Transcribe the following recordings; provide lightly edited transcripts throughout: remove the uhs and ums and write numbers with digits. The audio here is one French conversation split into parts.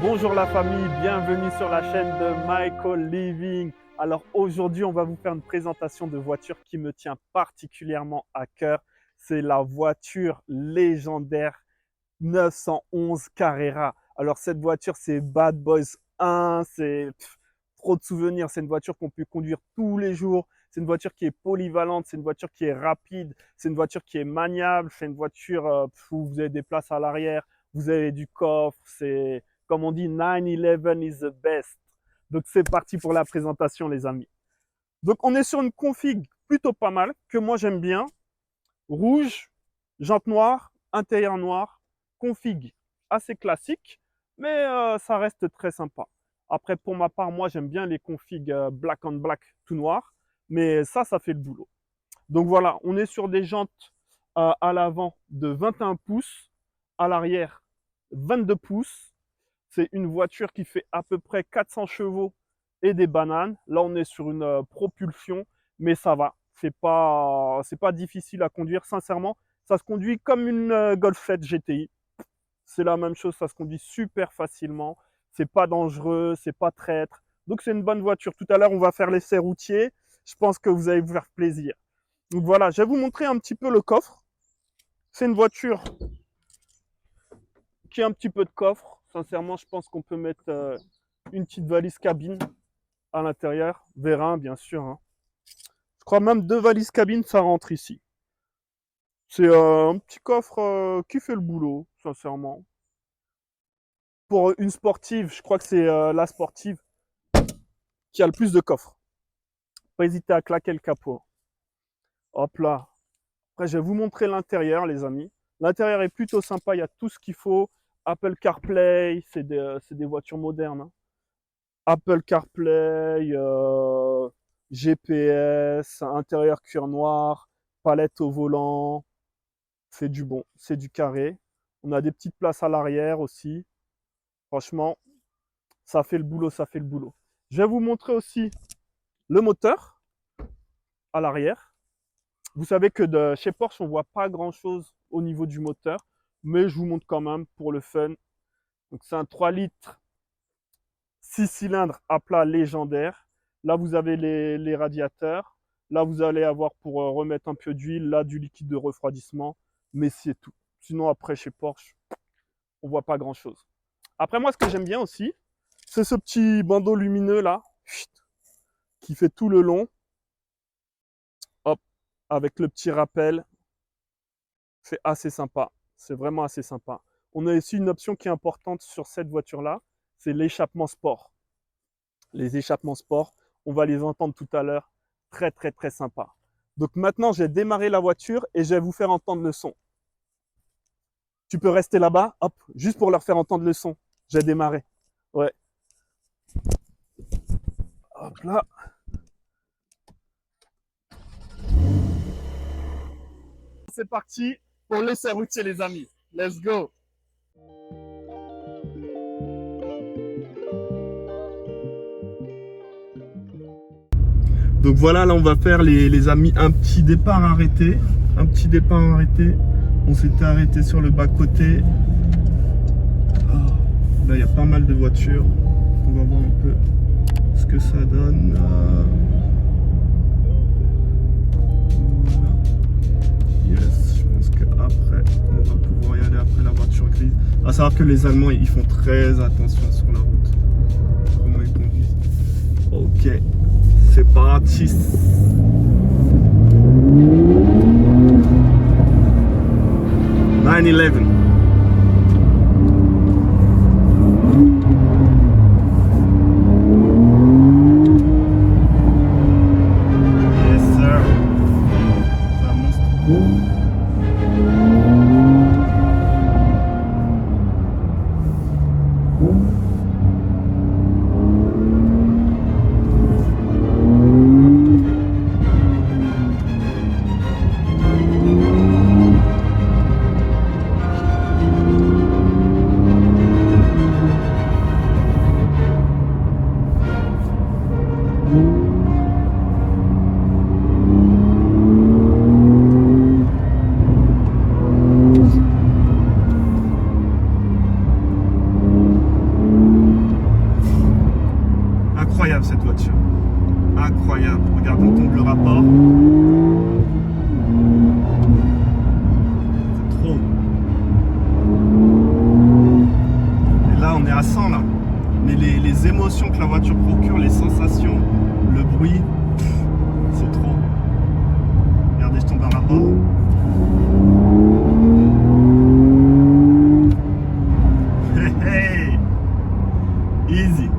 Bonjour la famille, bienvenue sur la chaîne de Michael Living. Alors aujourd'hui, on va vous faire une présentation de voiture qui me tient particulièrement à cœur. C'est la voiture légendaire 911 Carrera. Alors cette voiture, c'est Bad Boys 1, c'est trop de souvenirs. C'est une voiture qu'on peut conduire tous les jours. C'est une voiture qui est polyvalente, c'est une voiture qui est rapide, c'est une voiture qui est maniable, c'est une voiture où vous avez des places à l'arrière, vous avez du coffre, c'est comme on dit, 911 is the best. Donc c'est parti pour la présentation les amis. Donc on est sur une config plutôt pas mal, que moi j'aime bien. Rouge, jante noire, intérieur noir, config assez classique, mais ça reste très sympa. Après pour ma part, moi j'aime bien les configs black on black tout noir, mais ça fait le boulot. Donc voilà, on est sur des jantes à l'avant de 21 pouces, à l'arrière 22 pouces. C'est une voiture qui fait à peu près 400 chevaux et des bananes. Là, on est sur une propulsion, mais ça va. C'est pas difficile à conduire, sincèrement. Ça se conduit comme une Golf 7 GTI. C'est la même chose, ça se conduit super facilement. C'est pas dangereux, c'est pas traître. Donc, c'est une bonne voiture. Tout à l'heure, on va faire l'essai routier. Je pense que vous allez vous faire plaisir. Donc voilà, je vais vous montrer un petit peu le coffre. C'est une voiture qui a un petit peu de coffre. Sincèrement, je pense qu'on peut mettre une petite valise cabine à l'intérieur. Vérin, bien sûr. Hein. Je crois même 2 valises cabine, ça rentre ici. C'est un petit coffre qui fait le boulot, sincèrement. Pour une sportive, je crois que c'est la sportive qui a le plus de coffres. Pas hésiter à claquer le capot. Hop là. Après, je vais vous montrer l'intérieur, les amis. L'intérieur est plutôt sympa, il y a tout ce qu'il faut. Apple CarPlay, c'est des voitures modernes. Hein. Apple CarPlay, GPS, intérieur cuir noir, palette au volant. C'est du bon, c'est du carré. On a des petites places à l'arrière aussi. Franchement, ça fait le boulot, ça fait le boulot. Je vais vous montrer aussi le moteur à l'arrière. Vous savez que chez Porsche, on ne voit pas grand-chose au niveau du moteur, mais je vous montre quand même pour le fun. Donc c'est un 3 litres 6 cylindres à plat légendaire. Là, vous avez les radiateurs. Là, vous allez avoir pour remettre un peu d'huile. Là, du liquide de refroidissement. Mais c'est tout. Sinon, après, chez Porsche, on voit pas grand-chose. Après, moi, ce que j'aime bien aussi, c'est ce petit bandeau lumineux là, qui fait tout le long. Hop, avec le petit rappel. C'est assez sympa. C'est vraiment assez sympa. On a aussi une option qui est importante sur cette voiture-là, c'est l'échappement sport. Les échappements sport, on va les entendre tout à l'heure. Très, très, très sympa. Donc maintenant, j'ai démarré la voiture et je vais vous faire entendre le son. Tu peux rester là-bas, hop, juste pour leur faire entendre le son. J'ai démarré. Ouais. Hop là. C'est parti pour l'essai routier, les amis. Let's go. Donc voilà, là on va faire les amis un petit départ arrêté. Un petit départ arrêté. On s'était arrêté sur le bas-côté. Là il y a pas mal de voitures. On va voir un peu ce que ça donne. Voilà. Yes, je pense qu'après on va pouvoir y aller après la voiture grise. À savoir que les Allemands ils font très attention sur la route. Comment ils conduisent. Ok. C'est parti. (911) Yes sir. C'est un monstre. l'émotion que la voiture procure, les sensations, le bruit, c'est trop. Regardez, je tombe dans la barre. Hey, hey. Easy.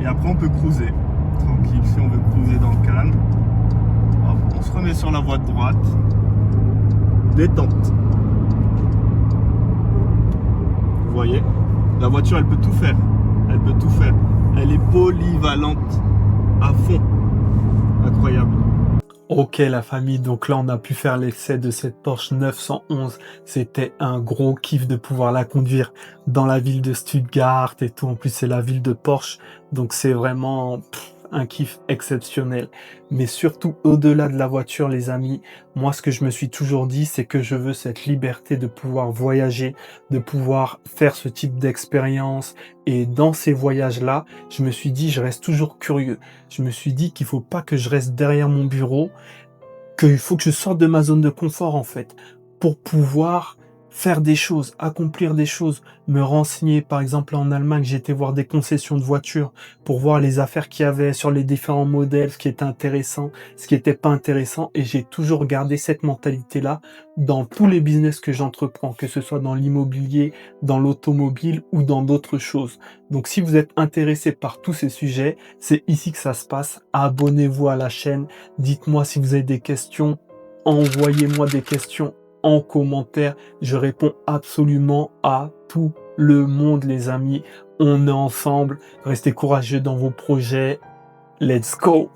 Et après, on peut cruiser. Tranquille, si on veut cruiser dans le calme. Hop, on se remet sur la voie de droite. Détente. Vous voyez, la voiture, elle peut tout faire. Elle peut tout faire. Elle est polyvalente à fond. Incroyable. Ok la famille, donc là on a pu faire l'essai de cette Porsche 911. C'était un gros kiff de pouvoir la conduire dans la ville de Stuttgart et tout. En plus c'est la ville de Porsche, donc c'est vraiment un kiff exceptionnel. Mais surtout au-delà de la voiture les amis, moi ce que je me suis toujours dit c'est que je veux cette liberté de pouvoir voyager, de pouvoir faire ce type d'expérience. Et dans ces voyages-là, je me suis dit je reste toujours curieux. Je me suis dit qu'il faut pas que je reste derrière mon bureau, qu'il faut que je sorte de ma zone de confort en fait, pour pouvoir faire des choses, accomplir des choses, me renseigner. Par exemple en Allemagne, j'ai été voir des concessions de voitures pour voir les affaires qu'il y avait sur les différents modèles, ce qui était intéressant, ce qui n'était pas intéressant, et j'ai toujours gardé cette mentalité-là dans tous les business que j'entreprends, que ce soit dans l'immobilier, dans l'automobile ou dans d'autres choses. Donc si vous êtes intéressé par tous ces sujets, c'est ici que ça se passe. Abonnez-vous à la chaîne, dites-moi si vous avez des questions, envoyez-moi des questions en commentaire. Je réponds absolument à tout le monde les amis. On est ensemble. Restez courageux dans vos projets. Let's go!